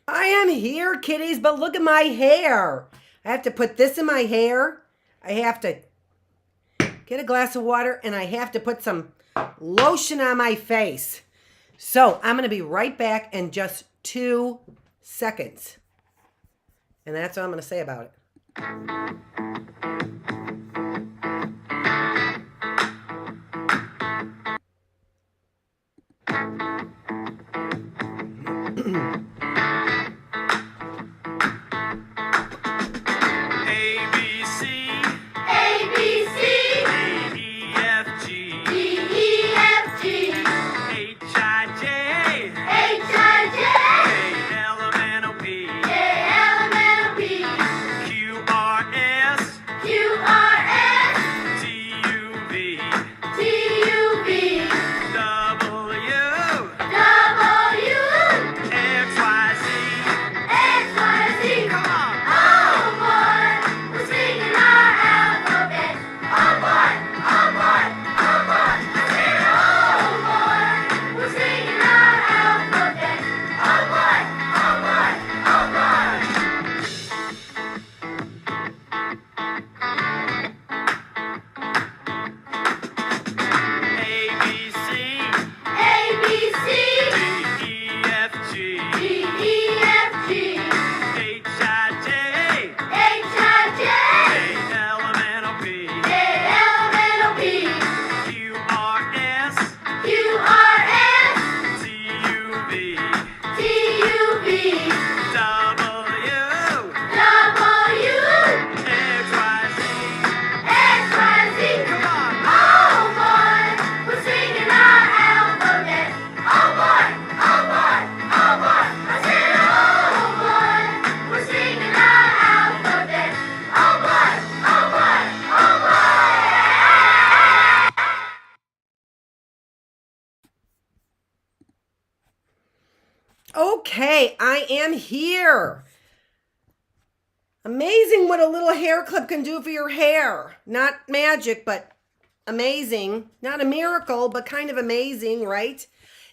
I am here, kitties, but look at my hair. I have to put this in my hair. I have to get a glass of water, and I have to put some lotion on my face. So I'm going to be right back in just 2 seconds. And that's all I'm going to say about it. Okay, I am here. Amazing what a little hair clip can do for your hair. Not magic, but amazing. Not a miracle, but kind of amazing, right?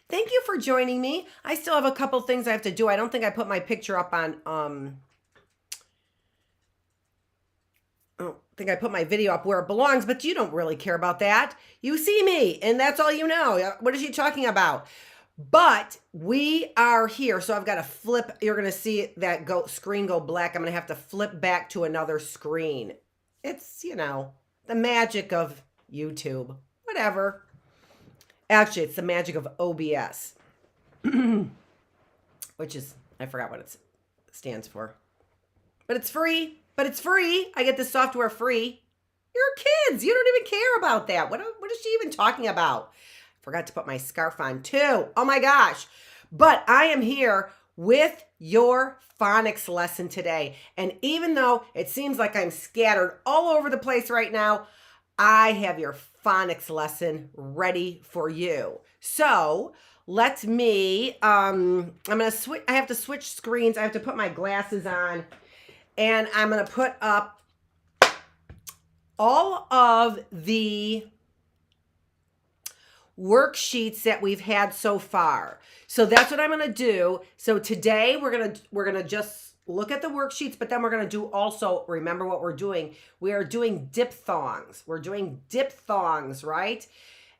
Thank you for joining me. I still have a couple things I have to do. I don't think I put my picture up on, I don't think I put my video up where it belongs, but you don't really care about that. You see me, and that's all you know. What is she talking about? But we are here, so I've got to flip. You're going to see that screen go black. I'm going to have to flip back to another screen. It's, you know, the magic of YouTube. Whatever. Actually, it's the magic of OBS. Which is, I forgot what it stands for. But it's free. But it's free. I get this software free. You're kids. You don't even care about that. What is she even talking about? Forgot to put my scarf on too. Oh my gosh. But I am here with your phonics lesson today. And even though it seems like I'm scattered all over the place right now, I have your phonics lesson ready for you. So let me, I'm going to switch. I have to switch screens. I have to put my glasses on, and I'm going to put up all of the worksheets that we've had so far. So that's what I'm going to do. So today we're going to just look at the worksheets, but then we're going to do also, remember what we're doing. We are doing diphthongs. We're doing diphthongs, right?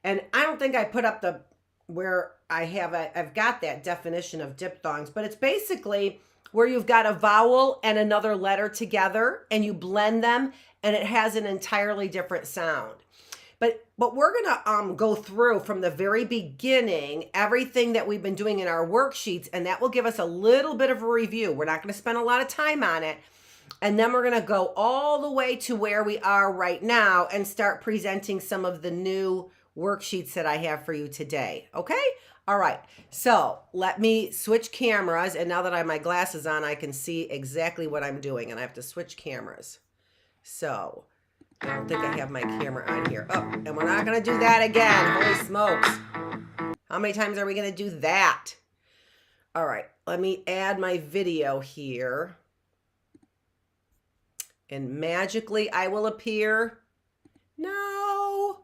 And I don't think I put up the where I've got that definition of diphthongs, but it's basically where you've got a vowel and another letter together and you blend them and it has an entirely different sound. But we're going to go through from the very beginning everything that we've been doing in our worksheets, and that will give us a little bit of a review. We're not going to spend a lot of time on it. And then we're going to go all the way to where we are right now and start presenting some of the new worksheets that I have for you today. Okay? All right. So let me switch cameras. And now that I have my glasses on, I can see exactly what I'm doing. And I have to switch cameras. So I don't think I have my camera on here. Oh, and we're not going to do that again. Holy smokes. How many times are we going to do that? All right. Let me add my video here. And magically I will appear. No.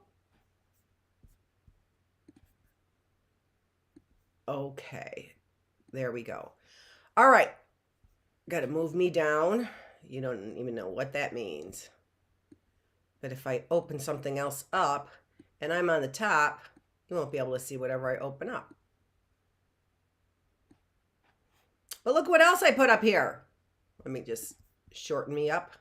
Okay. There we go. All right. Got to move me down. You don't even know what that means. But if I open something else up and I'm on the top, you won't be able to see whatever I open up. But look what else I put up here. Let me just shorten me up.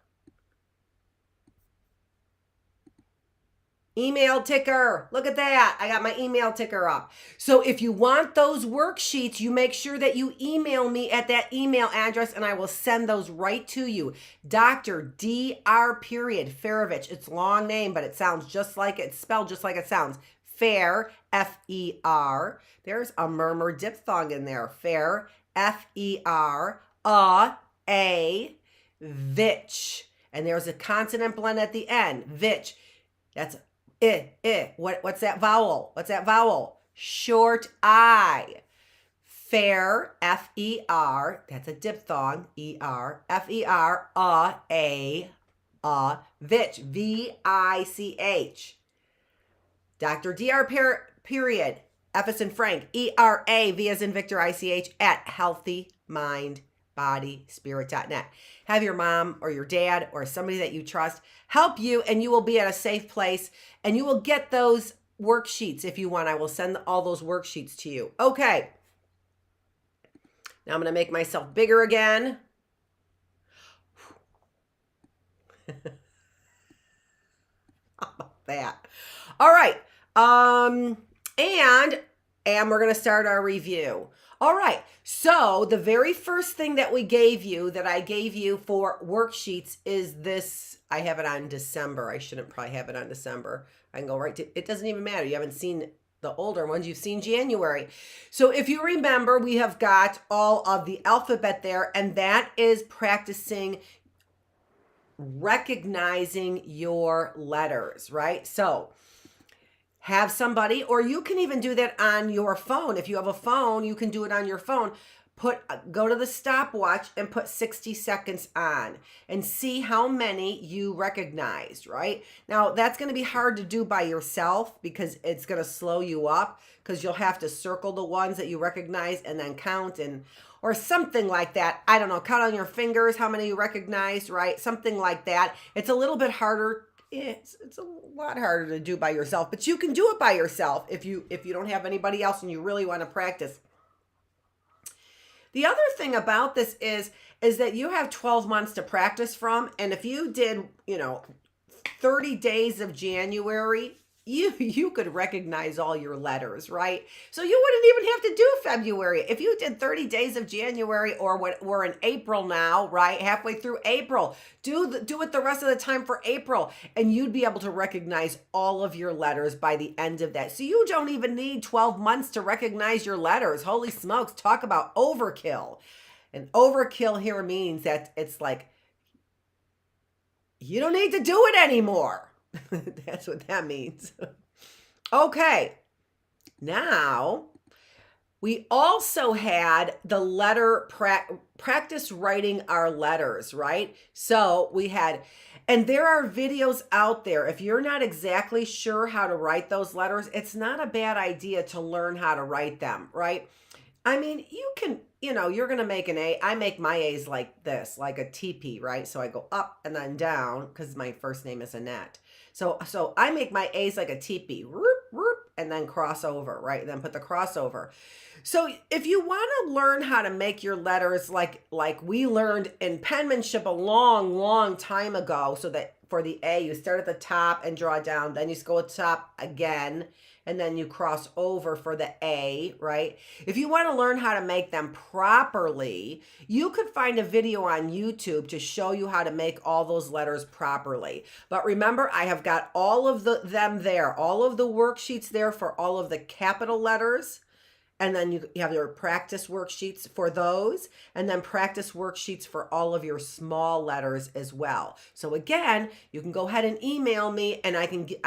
Email ticker. Look at that. I got my email ticker up. So if you want those worksheets, you make sure that you email me at that email address and I will send those right to you. Dr. Dr. Feravich. It's a long name, but it sounds just like it's spelled just like it sounds. Fair, F-E-R. There's a murmur diphthong in there. Fair, F-E-R, A, Vich. And there's a consonant blend at the end. Vich. That's What's that vowel? What's that vowel? Short I. Fair, F-E-R. That's a diphthong, E-R. F-E-R, A, Vich, V-I-C-H. Dr. Dr. Period. F as in Frank. E-R-A, V as in Victor, I-C-H, at healthymindbodyspirit.net. Have your mom or your dad or somebody that you trust help you, and you will be at a safe place, and you will get those worksheets if you want. I will send all those worksheets to you. Okay. Now I'm going to make myself bigger again. How about that? All right. And we're going to start our review. All right. So the very first thing that I gave you for worksheets is this. I have it on December. I shouldn't probably have it on December. I can go right to, it doesn't even matter. You haven't seen the older ones. You've seen January. So if you remember, we have got all of the alphabet there, and that is practicing recognizing your letters, right? So have somebody, or you can even do that on your phone. If you have a phone, you can do it on your phone. Go to the stopwatch and put 60 seconds on and see how many you recognized, right? Now, that's going to be hard to do by yourself because it's going to slow you up, because you'll have to circle the ones that you recognize and then count, or something like that. I don't know, count on your fingers how many you recognized, right? Something like that. It's a little bit harder. It's a lot harder to do by yourself, but you can do it by yourself if you don't have anybody else and you really want to practice. The other thing about this is that you have 12 months to practice from, and if you did, 30 days of January, you could recognize all your letters, right? So you wouldn't even have to do February. If you did 30 days of January, or what we're in April now, right? Halfway through April, do it the rest of the time for April, and you'd be able to recognize all of your letters by the end of that. So you don't even need 12 months to recognize your letters. Holy smokes, talk about overkill. And overkill here means that it's like, you don't need to do it anymore. That's what that means. Okay. Now, we also had the letter practice writing our letters, right? So we had, and there are videos out there. If you're not exactly sure how to write those letters, it's not a bad idea to learn how to write them, right? I mean, you can, you're going to make an A. I make my A's like this, like a TP, right? So I go up and then down because my first name is Annette. So I make my A's like a teepee, whoop, whoop, and then cross over, right? And then put the crossover. So if you want to learn how to make your letters like we learned in penmanship a long, long time ago, so that for the A, you start at the top and draw down, then you go at the top again, and then you cross over for the A, right? If you want to learn how to make them properly, you could find a video on YouTube to show you how to make all those letters properly. But remember, I have got all of them there, all of the worksheets there for all of the capital letters. And then you have your practice worksheets for those, and then practice worksheets for all of your small letters as well. So again, you can go ahead and email me, and I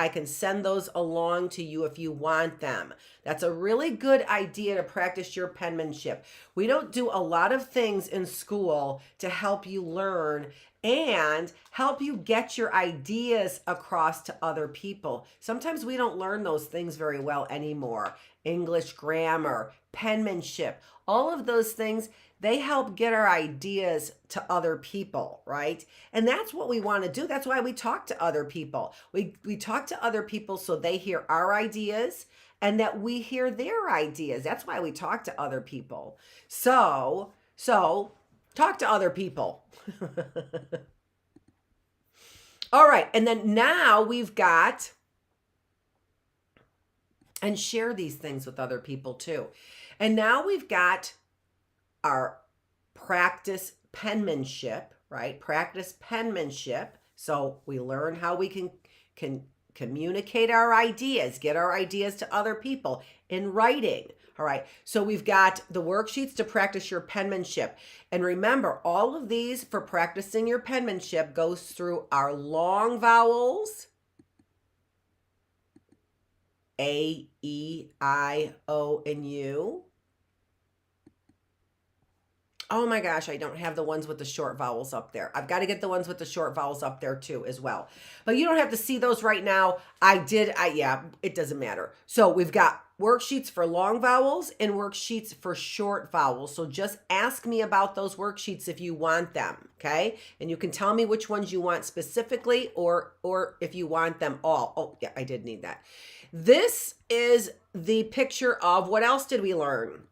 can send those along to you if you want them. That's a really good idea to practice your penmanship. We don't do a lot of things in school to help you learn and help you get your ideas across to other people. Sometimes we don't learn those things very well anymore. English grammar, penmanship, all of those things, they help get our ideas to other people, right? And that's what we want to do. That's why we talk to other people. We talk to other people so they hear our ideas and that we hear their ideas. That's why we talk to other people. So talk to other people. All right. And then now we've got, and share these things with other people too. And now we've got our practice penmanship, right? Practice penmanship. So we learn how we can communicate our ideas, get our ideas to other people in writing. All right, so we've got the worksheets to practice your penmanship. And remember, all of these for practicing your penmanship goes through our long vowels, A, E, I, O, and U. Oh my gosh, I don't have the ones with the short vowels up there. I've got to get the ones with the short vowels up there too as well. But you don't have to see those right now. Yeah, it doesn't matter. So we've got worksheets for long vowels and worksheets for short vowels. So just ask me about those worksheets if you want them, okay? And you can tell me which ones you want specifically or if you want them all. Oh, yeah, I did need that. This is the picture of, what else did we learn?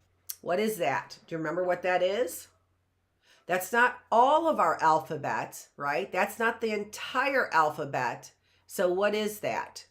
What is that? Do you remember what that is? That's not all of our alphabet, right? That's not the entire alphabet. So what is that?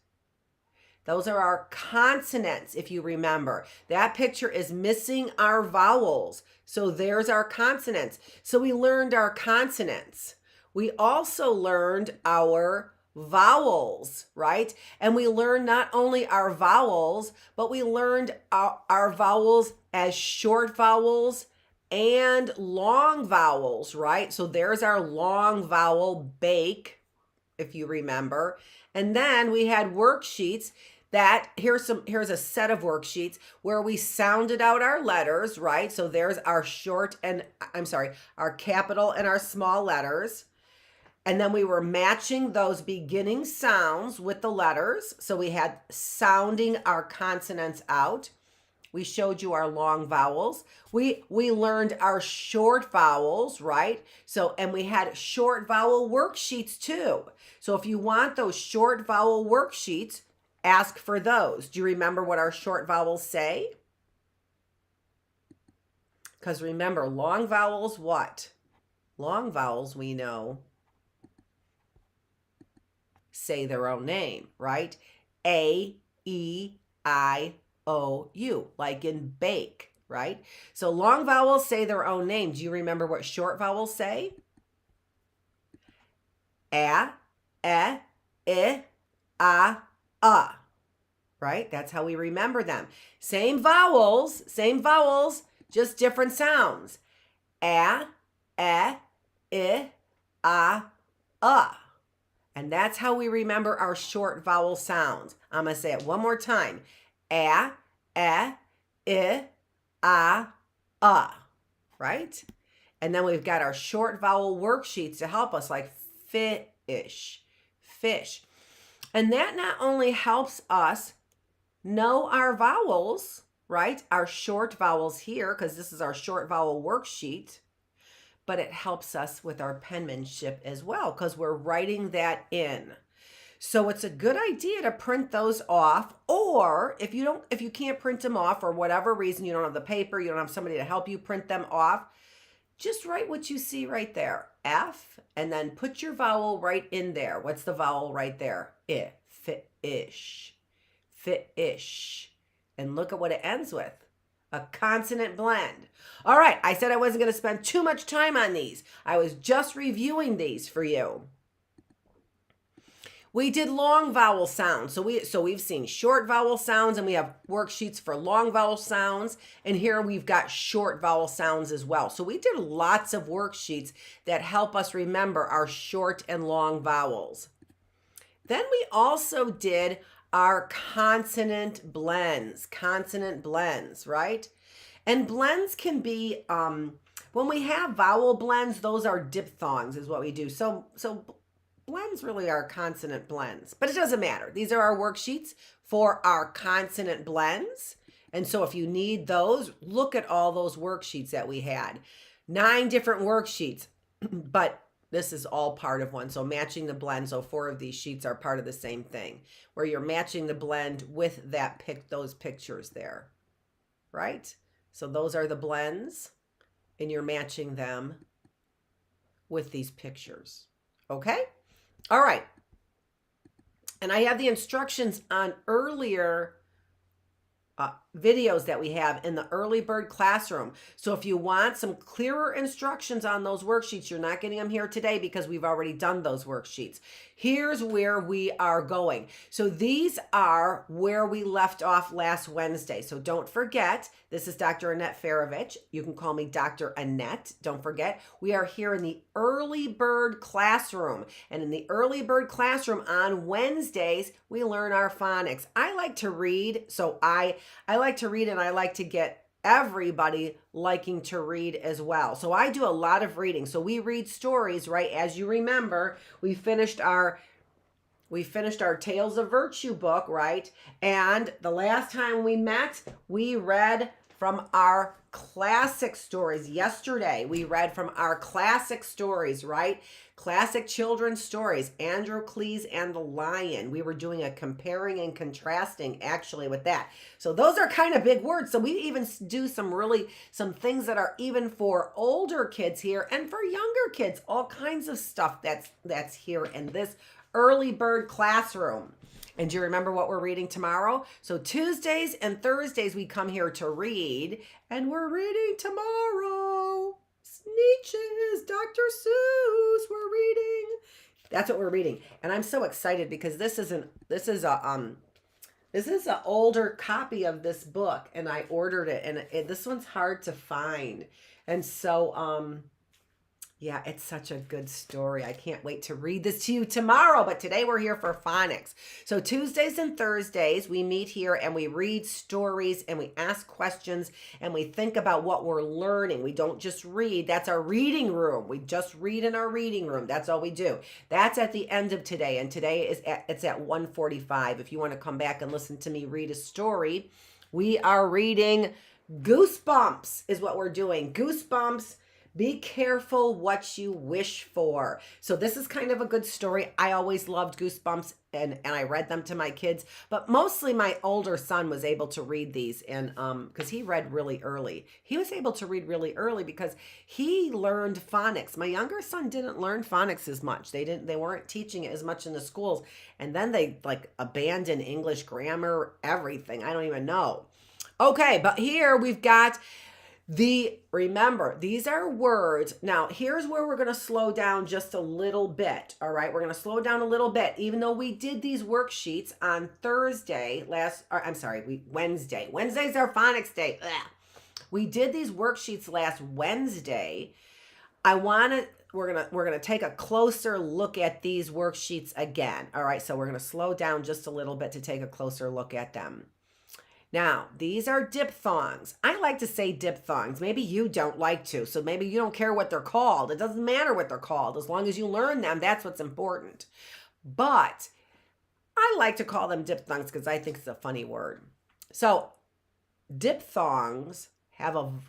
Those are our consonants, if you remember. That picture is missing our vowels. So there's our consonants. So we learned our consonants. We also learned our vowels, right? And we learned not only our vowels, but we learned our vowels as short vowels and long vowels, right? So there's our long vowel bake, if you remember. And then we had worksheets that here's a set of worksheets where we sounded out our letters, right? So there's our our capital and our small letters. And then we were matching those beginning sounds with the letters. So we had sounding our consonants out. We showed you our long vowels. We learned our short vowels, right? And we had short vowel worksheets too. So if you want those short vowel worksheets, ask for those. Do you remember what our short vowels say? Because remember, long vowels, what? Long vowels, we know, say their own name, right? A, E, I, O, U, like in bake, right? So long vowels say their own name. Do you remember what short vowels say? A, E, I, right? That's how we remember them. Same vowels, just different sounds. A, I, And that's how we remember our short vowel sounds. I'm going to say it one more time. A, I, right? And then we've got our short vowel worksheets to help us, like fish. And that not only helps us know our vowels, right? Our short vowels here, because this is our short vowel worksheet, but it helps us with our penmanship as well, because we're writing that in. So it's a good idea to print those off, or if you can't print them off for whatever reason, you don't have the paper, you don't have somebody to help you print them off, just write what you see right there, F, and then put your vowel right in there. What's the vowel right there? Fish. And look at what it ends with. A consonant blend. All right, I said I wasn't going to spend too much time on these. I was just reviewing these for you. We did long vowel sounds. So we've seen short vowel sounds, and we have worksheets for long vowel sounds. And here we've got short vowel sounds as well. So we did lots of worksheets that help us remember our short and long vowels. Then we also did our consonant blends, right? And blends can be, when we have vowel blends, those are diphthongs is what we do. So blends really are consonant blends, but it doesn't matter. These are our worksheets for our consonant blends. And so if you need those, look at all those worksheets that we had. 9 different worksheets, but this is all part of one. So matching the blend. So 4 of these sheets are part of the same thing, where you're matching the blend with those pictures there, right? So those are the blends, and you're matching them with these pictures. Okay? All right. And I have the instructions on earlier videos that we have in the Early Bird Classroom. So if you want some clearer instructions on those worksheets, you're not getting them here today because we've already done those worksheets. Here's where we are going. So these are where we left off last Wednesday. So don't forget, this is Dr. Annette Feravich. You can call me Dr. Annette. Don't forget, we are here in the Early Bird Classroom. And in the Early Bird Classroom on Wednesdays, we learn our phonics. I like to read, so I like to read, and I like to get everybody liking to read as well. So I do a lot of reading. So we read stories, right? As you remember, we finished our Tales of Virtue book, right? And the last time we met, we read from our classic stories. Yesterday, we read from our classic stories, right? Classic children's stories, Androcles and the Lion. We were doing a comparing and contrasting actually with that. So those are kind of big words. So we even do some things that are even for older kids here and for younger kids, all kinds of stuff that's here in this Early Bird Classroom. And do you remember what we're reading tomorrow? So Tuesdays and Thursdays we come here to read, and we're reading tomorrow Sneetches, Dr. Seuss, we're reading. That's what we're reading. And I'm so excited because this is an older copy of this book, and I ordered it, and this one's hard to find. And so yeah, it's such a good story. I can't wait to read this to you tomorrow, but today we're here for phonics. So Tuesdays and Thursdays, we meet here and we read stories and we ask questions and we think about what we're learning. We don't just read. That's our reading room. We just read in our reading room. That's all we do. That's at the end of today, and today it's at 1:45. If you want to come back and listen to me read a story, we are reading Goosebumps is what we're doing. Goosebumps Be careful what you wish for. So this is kind of a good story. I always loved Goosebumps and I read them to my kids, but mostly my older son was able to read these, and because he read really early. He was able to read really early because he learned phonics. My younger son didn't learn phonics as much. They weren't teaching it as much in the schools. And then they like abandoned English grammar, everything. I don't even know. Okay, but here we've got remember, these are words. Now, here's where we're going to slow down just a little bit. All right, we're going to slow down a little bit, even though we did these worksheets on Wednesday. Wednesday's our phonics day. Ugh. We did these worksheets last Wednesday. We're gonna take a closer look at these worksheets again. All right, so we're gonna slow down just a little bit to take a closer look at them. Now, these are diphthongs. I like to say diphthongs. Maybe you don't like to, so maybe you don't care what they're called. It doesn't matter what they're called. As long as you learn them, that's what's important. But I like to call them diphthongs because I think it's a funny word. So diphthongs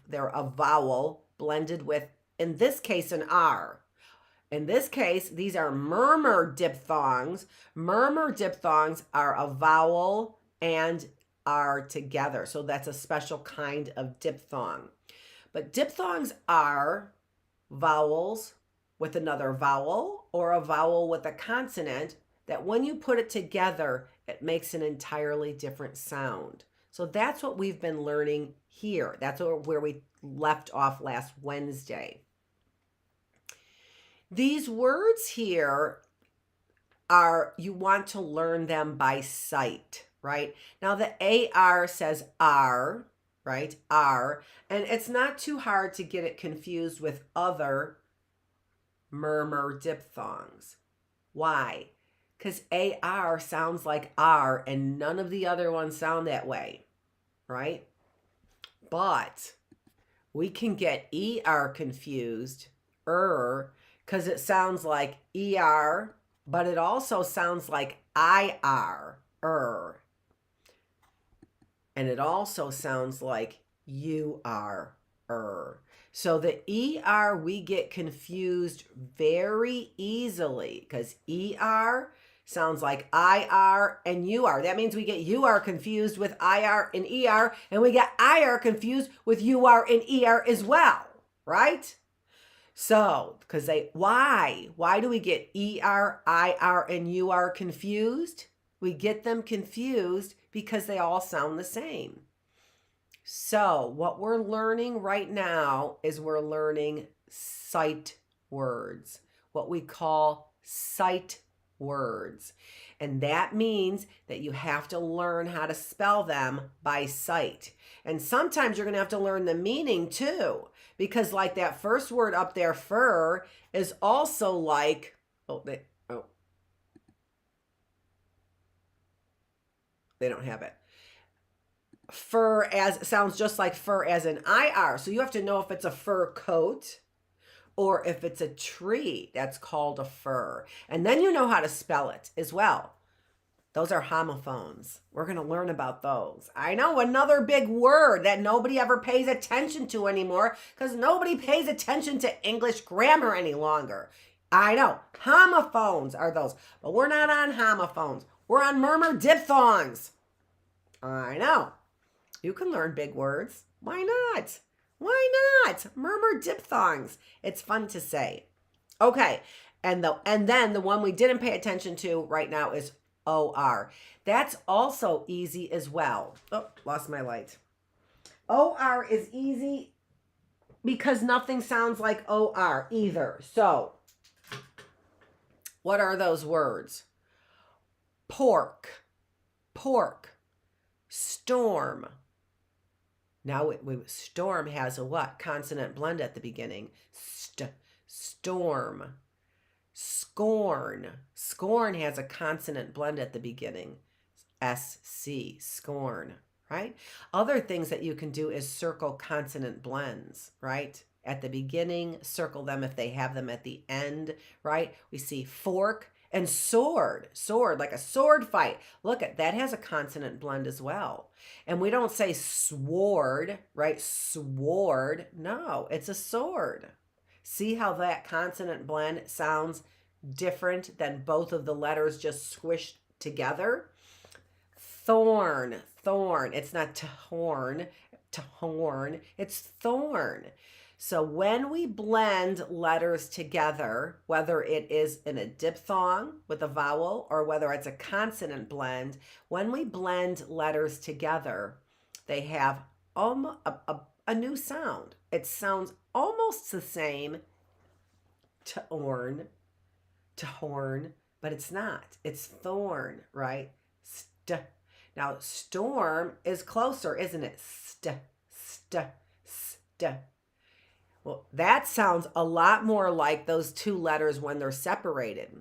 they're a vowel blended with, in this case, an R. In this case, these are murmur diphthongs. Murmur diphthongs are a vowel and are together. So that's a special kind of diphthong. But diphthongs are vowels with another vowel or a vowel with a consonant that when you put it together, it makes an entirely different sound. So that's what we've been learning here. That's where we left off last Wednesday. These words here you want to learn them by sight. Right? Now the AR says R, right? R, and it's not too hard to get it confused with other murmur diphthongs. Why? Because AR sounds like R and none of the other ones sound that way, right? But we can get ER confused, because it sounds like ER, but it also sounds like IR, and it also sounds like you are. So the ER we get confused very easily because ER sounds like IR and UR. That means we get UR confused with IR and ER, and we get IR confused with UR and ER as well, right? So, why do we get ER, IR, and UR confused? We get them confused because they all sound the same. So what we're learning right now is we're learning sight words, what we call sight words. And that means that you have to learn how to spell them by sight. And sometimes you're going to have to learn the meaning too, because like that first word up there, fur, is also like, they don't have it. Fur sounds just like fur as an IR. So you have to know if it's a fur coat or if it's a tree. That's called a fir. And then you know how to spell it as well. Those are homophones. We're going to learn about those. I know, another big word that nobody ever pays attention to anymore because nobody pays attention to English grammar any longer. I know, homophones are those, but we're not on homophones. We're on murmur diphthongs. I know. You can learn big words. Why not? Why not? Murmur diphthongs. It's fun to say. Okay. And then the one we didn't pay attention to right now is OR. That's also easy as well. Oh, lost my light. OR is easy because nothing sounds like OR either. So, what are those words? Pork, storm. Now, storm has a what? Consonant blend at the beginning. Storm. Scorn. Scorn has a consonant blend at the beginning. SC, scorn, right? Other things that you can do is circle consonant blends, right? At the beginning, circle them if they have them at the end, right? We see fork and sword, like a sword fight. Look at that, has a consonant blend as well. And we don't say sword, right? Sword. No, it's a sword. See how that consonant blend sounds different than both of the letters just squished together? Thorn, thorn. It's not to horn, it's thorn. So when we blend letters together, whether it is in a diphthong with a vowel or whether it's a consonant blend, when we blend letters together, they have a new sound. It sounds almost the same to horn, but it's not. It's thorn, right? Now, storm is closer, isn't it? St. Well, that sounds a lot more like those two letters when they're separated.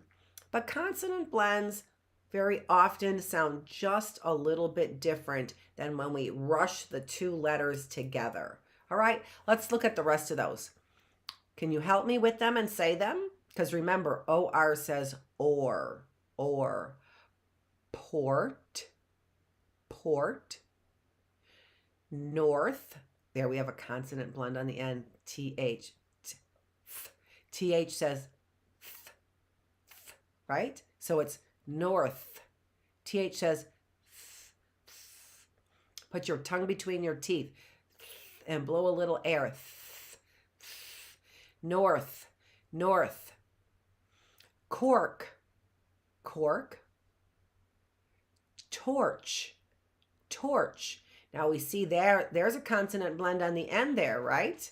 But consonant blends very often sound just a little bit different than when we rush the two letters together. All right, let's look at the rest of those. Can you help me with them and say them? Because remember, OR says or, port, north. There we have a consonant blend on the end, TH. TH says th, right? So it's north. TH says th. Put your tongue between your teeth and blow a little air. North, north. Cork, torch. Now we see there's a consonant blend on the end there, right?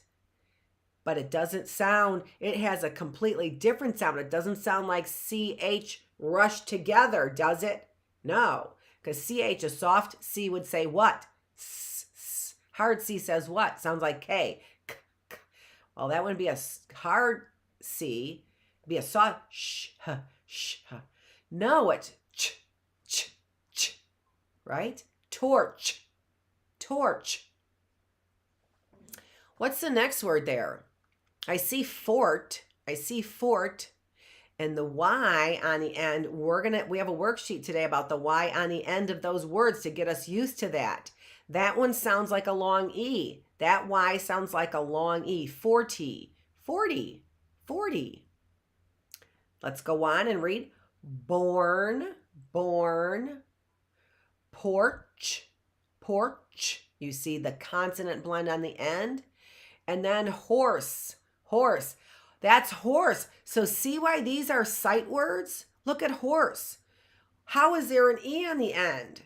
But it doesn't sound, it has a completely different sound. It doesn't sound like CH rushed together, does it? No, because CH, a soft C would say what? S. Hard C says what? Sounds like K. Well, that wouldn't be a hard C. It'd be a soft sh. No, it's ch, right? Torch. What's the next word there? I see fort, and the Y on the end. We have a worksheet today about the Y on the end of those words to get us used to that. That one sounds like a long E. That Y sounds like a long E. 40. Let's go on and read. Born, porch. You see the consonant blend on the end. And then horse. That's horse. So see why these are sight words? Look at horse. How is there an E on the end?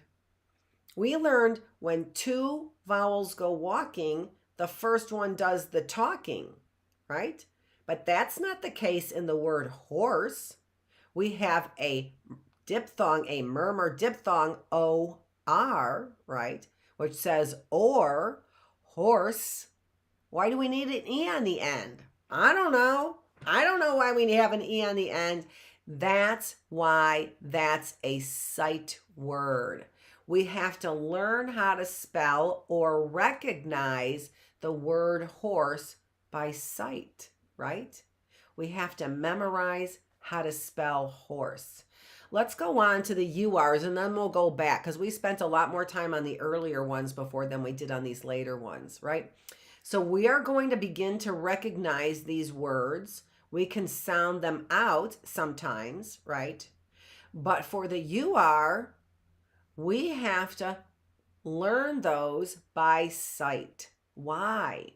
We learned when two vowels go walking, the first one does the talking, right? But that's not the case in the word horse. We have a diphthong, a murmur diphthong, O-R, right? Which says or, horse. Why do we need an E on the end? I don't know why we have an E on the end. That's why that's a sight word. We have to learn how to spell or recognize the word horse by sight, right? We have to memorize how to spell horse. Let's go on to the URs and then we'll go back because we spent a lot more time on the earlier ones before than we did on these later ones, right? So we are going to begin to recognize these words. We can sound them out sometimes, right? But for the UR, we have to learn those by sight. Why?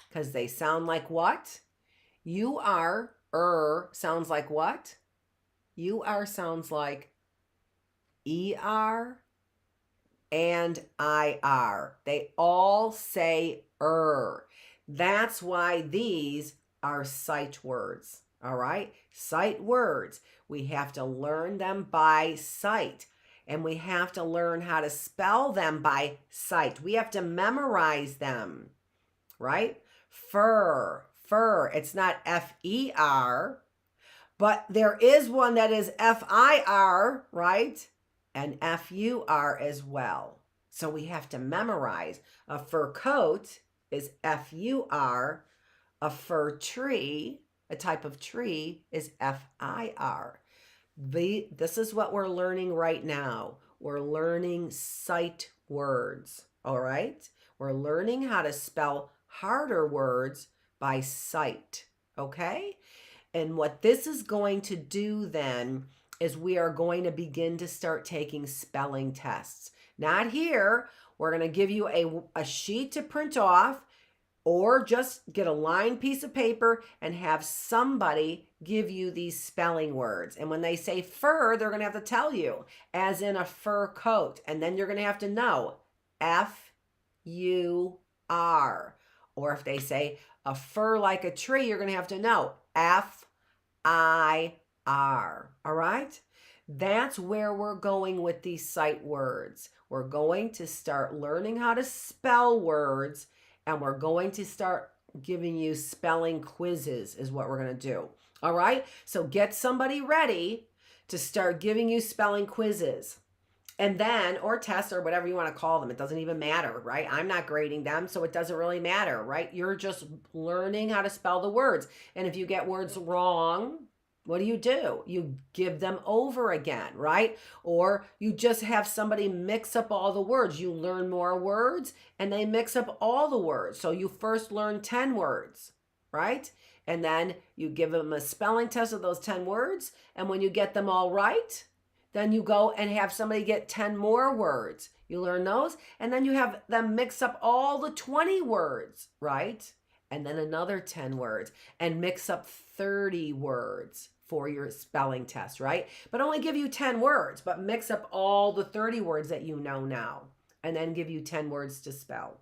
Because they sound like what? Sounds like what? UR sounds like ER and IR. They all say That's why these are sight words. All right? Sight words. We have to learn them by sight. And we have to learn how to spell them by sight. We have to memorize them. Right? Fur. It's not F-E-R. But there is one that is F-I-R, right? And F-U-R as well. So we have to memorize. A fur coat is F-U-R. A fir tree, a type of tree, is F-I-R. This is what we're learning right now. We're learning sight words, all right? We're learning how to spell harder words by sight, Okay? And what this is going to do then is we are going to begin to start taking spelling tests. Not here. We're going to give you a sheet to print off, or just get a lined piece of paper and have somebody give you these spelling words. And when they say fur, they're going to have to tell you, as in a fur coat. And then you're going to have to know F-U-R. Or if they say a fur like a tree, you're going to have to know F-I-R. All right? That's where we're going with these sight words. We're going to start learning how to spell words, and we're going to start giving you spelling quizzes is what we're going to do. All right? So get somebody ready to start giving you spelling quizzes. And then, or tests, or whatever you want to call them. It doesn't even matter, right? I'm not grading them, so it doesn't really matter, right? You're just learning how to spell the words. And if you get words wrong, what do? You give them over again, right? Or you just have somebody mix up all the words. You learn more words and they mix up all the words. So you first learn 10 words, right? And then you give them a spelling test of those 10 words. And when you get them all right, then you go and have somebody get 10 more words. You learn those. And then you have them mix up all the 20 words, right? And then another 10 words and mix up 30 words for your spelling test, right? But only give you 10 words, but mix up all the 30 words that you know now, and then give you 10 words to spell.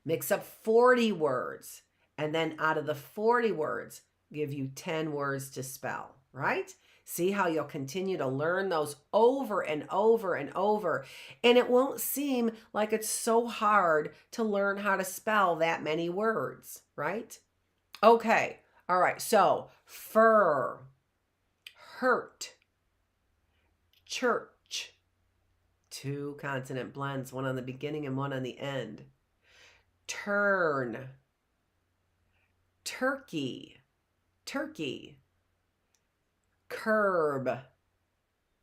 Mix up 40 words, and then out of the 40 words, give you 10 words to spell, right? See how you'll continue to learn those over and over and over, and it won't seem like it's so hard to learn how to spell that many words, right? Okay. All right, so fur, hurt, church, 2 consonant blends, one on the beginning and one on the end. Turn, turkey, turkey. Curb,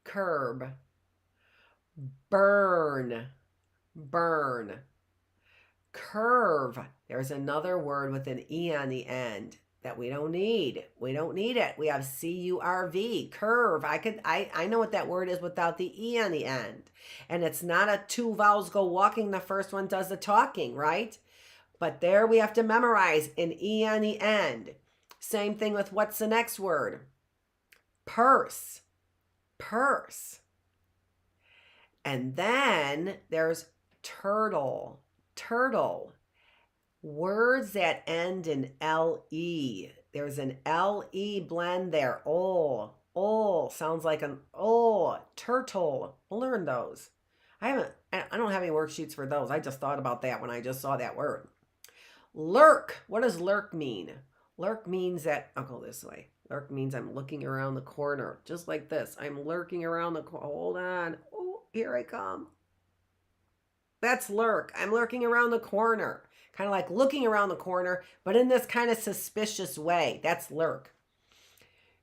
curb. Burn, burn. Curve, there's another word with an E on the end that we don't need. We don't need it. We have C-U-R-V, curve. I know what that word is without the E on the end. And it's not a 2 vowels go walking. The first one does the talking, right? But there we have to memorize an E on the end. Same thing with what's the next word? Purse, purse. And then there's turtle, turtle. Words that end in L-E. There's an L-E blend there. Oh, sounds like an turtle. We'll learn those. I don't have any worksheets for those. I just thought about that when I just saw that word. Lurk. What does lurk mean? Lurk means that, I'll go this way. Lurk means I'm looking around the corner, just like this. I'm lurking around the corner. Hold on. Oh, here I come. That's lurk. I'm lurking around the corner. Kind of like looking around the corner, but in this kind of suspicious way. That's lurk.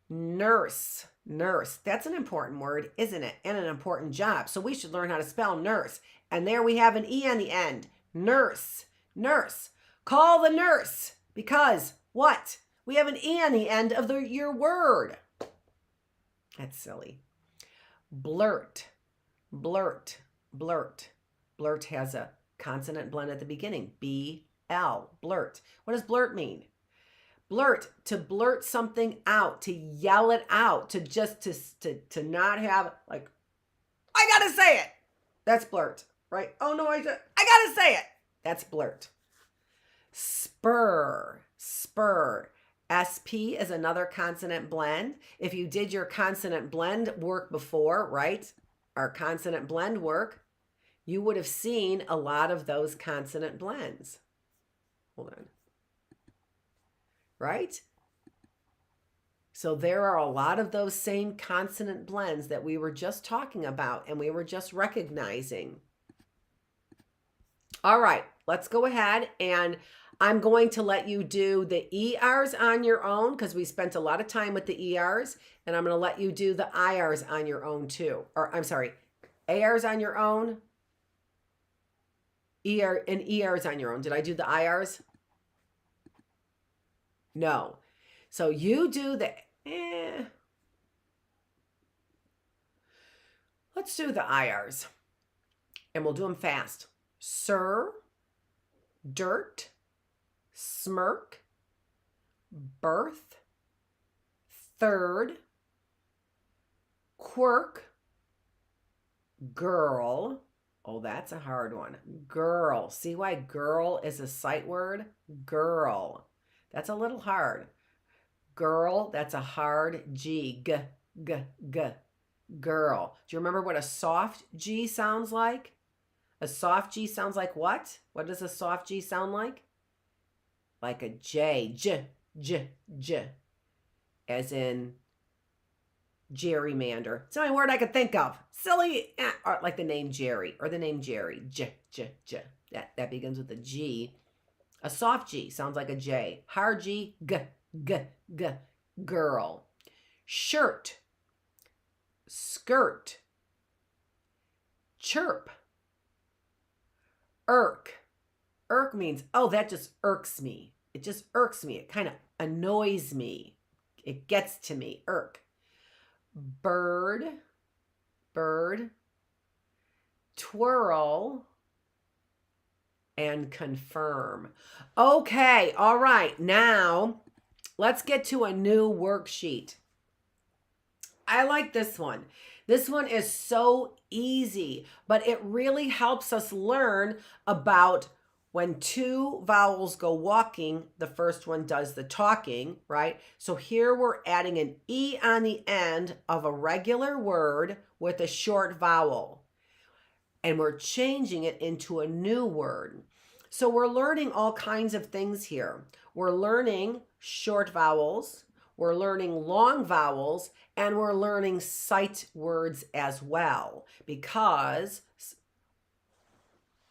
Nurse, nurse. That's an important word, isn't it? And an important job. So we should learn how to spell nurse. And there we have an E on the end. Nurse, nurse. Call the nurse because what? We have an E on the end of your word. That's silly. Blurt, blurt, blurt. Blurt has a consonant blend at the beginning. B-L, blurt. What does blurt mean? Blurt, to blurt something out, to yell it out, to just, to not have, like, I gotta say it. That's blurt, right? Oh no, I gotta say it. That's blurt. Spur, spur. SP is another consonant blend. If you did your consonant blend work before, right? Our consonant blend work, you would have seen a lot of those consonant blends. Hold on. Right? So there are a lot of those same consonant blends that we were just talking about and we were just recognizing. All right, let's go ahead and I'm going to let you do the ERs on your own because we spent a lot of time with the ERs, and I'm going to let you do the IRs on your own too. Or I'm sorry, ARs on your own, ERs on your own. Did I do the IRs? No. So you do the, let's do the IRs. And we'll do them fast. Sir, dirt, smirk, birth, third, quirk, girl. Oh, that's a hard one. Girl. See why girl is a sight word? Girl. That's a little hard. Girl, that's a hard G. G, G, G. Girl. Do you remember what a soft G sounds like? A soft G sounds like what? What does a soft G sound like? Like a J. J, J, J. As in gerrymander. It's the only word I could think of. Silly, or like the name Jerry or the name Jerry. J, J, J. That begins with a G. A soft G sounds like a J. Hard G, G, G, G. Girl. Shirt. Skirt. Chirp. Irk. Irk means, oh, that just irks me. It just irks me. It kind of annoys me. It gets to me. Irk. Bird. Bird. Twirl. And confirm. Okay, all right. Now, let's get to a new worksheet. I like this one. This one is so easy, but it really helps us learn about when two vowels go walking, the first one does the talking, right? So here we're adding an E on the end of a regular word with a short vowel, and we're changing it into a new word. So we're learning all kinds of things here. We're learning short vowels, we're learning long vowels, and we're learning sight words as well, because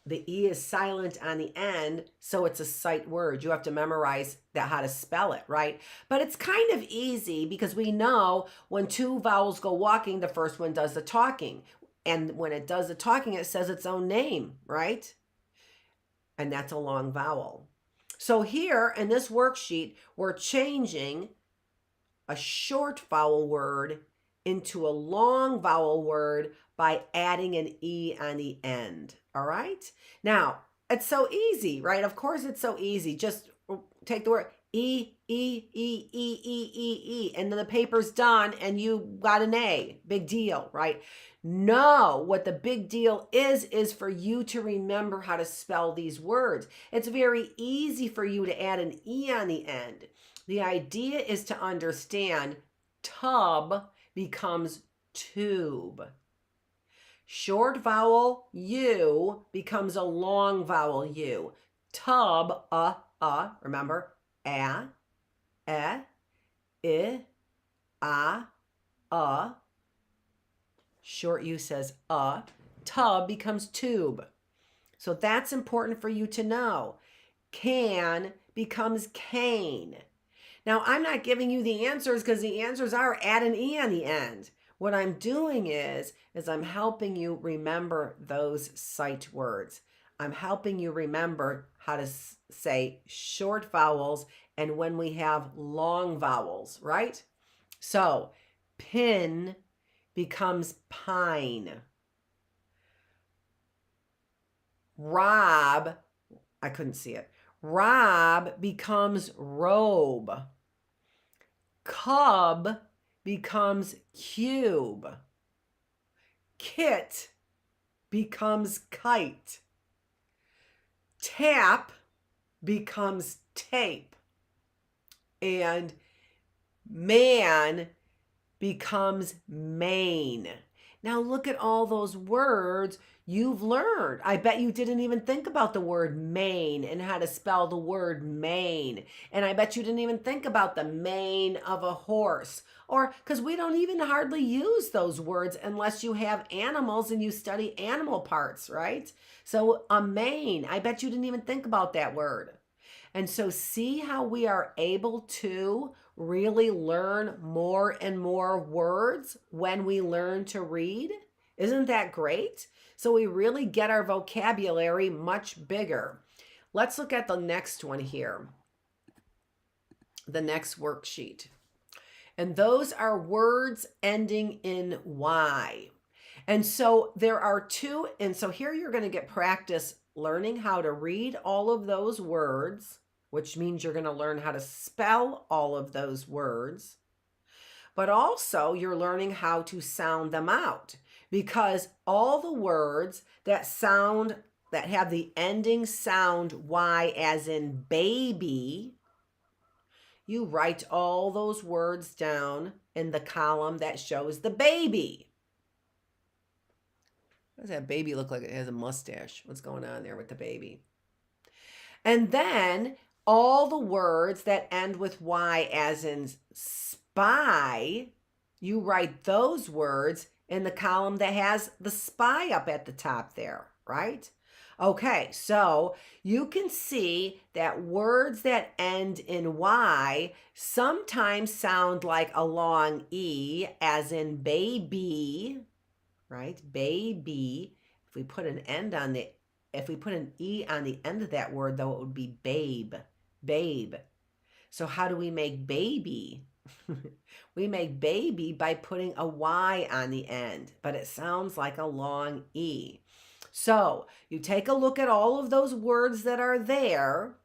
the E is silent on the end, so it's a sight word. You have to memorize that, how to spell it, right? But it's kind of easy because we know when two vowels go walking, the first one does the talking. And when it does the talking, it says its own name, right? And that's a long vowel. So here in this worksheet, we're changing a short vowel word into a long vowel word by adding an E on the end. All right? Now, it's so easy, right? Of course it's so easy. Just take the word E, E, E, E, E, E, E, and then the paper's done and you got an A. Big deal, right? No, what the big deal is for you to remember how to spell these words. It's very easy for you to add an E on the end. The idea is to understand tub becomes tube. Short vowel U becomes a long vowel U. Tub, remember, I, Short U says Tub becomes tube. So that's important for you to know. Can becomes cane. Now, I'm not giving you the answers because the answers are add an E on the end. What I'm doing is I'm helping you remember those sight words. I'm helping you remember how to say short vowels and when we have long vowels, right? So, pin becomes pine. Rob, I couldn't see it. Rob becomes robe. Cub becomes cube. Kit becomes kite. Tap becomes tape. And man becomes mane. Now look at all those words you've learned. I bet you didn't even think about the word mane and how to spell the word mane. And I bet you didn't even think about the mane of a horse. Or because we don't even hardly use those words unless you have animals and you study animal parts, right? So a mane, I bet you didn't even think about that word. And so see how we are able to really learn more and more words when we learn to read? Isn't that great? So we really get our vocabulary much bigger. Let's look at the next one here. the next worksheet. And those are words ending in Y. And so there are two, and so here you're going to get practice learning how to read all of those words, which means you're going to learn how to spell all of those words. But also you're learning how to sound them out, because all the words that have the ending sound Y, as in baby, you write all those words down in the column that shows the baby. What does that baby look like? It has a mustache. What's going on there with the baby? And then all the words that end with Y, as in spy, you write those words in the column that has the spy up at the top there, right? Okay, so you can see that words that end in Y sometimes sound like a long E, as in baby, right? Baby. If we put an E on the end of that word, though, it would be babe, babe. So how do we make baby? We make baby by putting a Y on the end, but it sounds like a long E. So you take a look at all of those words that are there,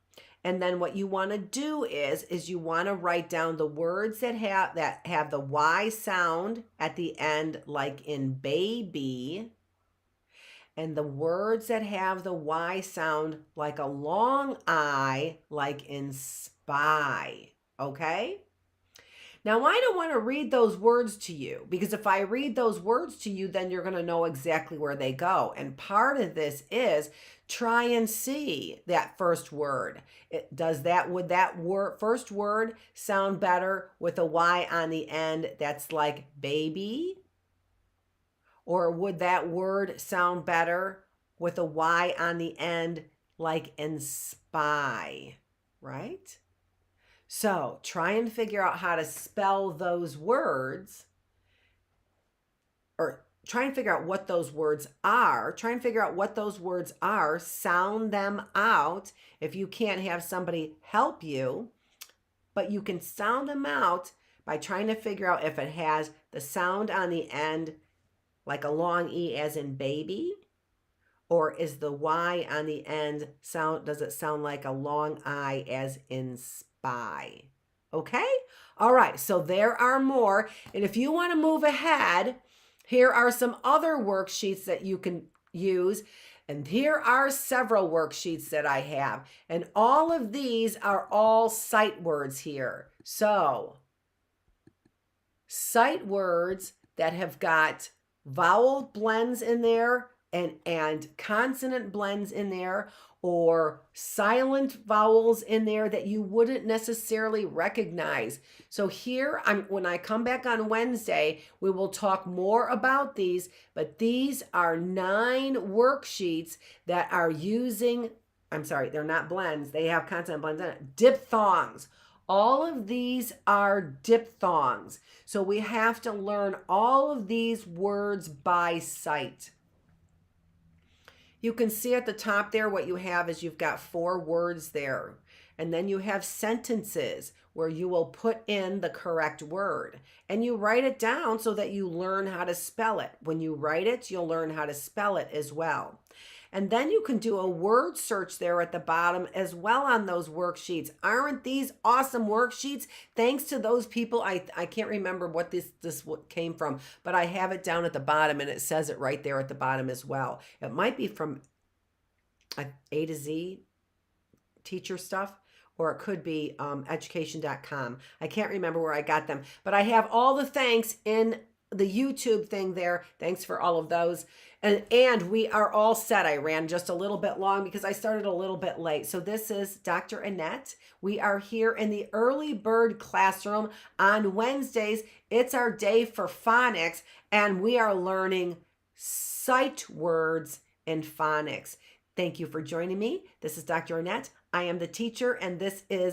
and then what you want to do is you want to write down the words that have the Y sound at the end, like in baby, and the words that have the Y sound like a long I, like in spy. Okay? Now, I don't want to read those words to you, because if I read those words to you, then you're going to know exactly where they go. And part of this is try and see that first word. Would that first word sound better with a Y on the end that's like baby? Or would that word sound better with a Y on the end like in spy, right? So try and figure out how to spell those words, or try and figure out what those words are. Try and figure out what those words are. Sound them out if you can't have somebody help you, but you can sound them out by trying to figure out if it has the sound on the end like a long E, as in baby, or is the Y on the end does it sound like a long I, as in spy? Okay? All right, so there are more. And if you want to move ahead, here are some other worksheets that you can use. And here are several worksheets that I have. And all of these are all sight words here. So, sight words that have got vowel blends in there and consonant blends in there, or silent vowels in there that you wouldn't necessarily recognize. So here, when I come back on Wednesday, we will talk more about these, but these are 9 worksheets that are using, they're not blends, they have consonant blends in it, diphthongs. All of these are diphthongs. So we have to learn all of these words by sight. You can see at the top there what you have is you've got 4 words there. And then you have sentences where you will put in the correct word. And you write it down so that you learn how to spell it. When you write it, you'll learn how to spell it as well. And then you can do a word search there at the bottom as well on those worksheets. Aren't these awesome worksheets? Thanks to those people. I can't remember what this came from, but I have it down at the bottom, and it says it right there at the bottom as well. It might be from A to Z teacher stuff, or it could be education.com. I can't remember where I got them, but I have all the thanks in the YouTube thing there. Thanks for all of those. And we are all set. I ran just a little bit long because I started a little bit late. So this is Dr. Annette. We are here in the early bird classroom on Wednesdays. It's our day for phonics, and we are learning sight words in phonics. Thank you for joining me. This is Dr. Annette. I am the teacher, and this is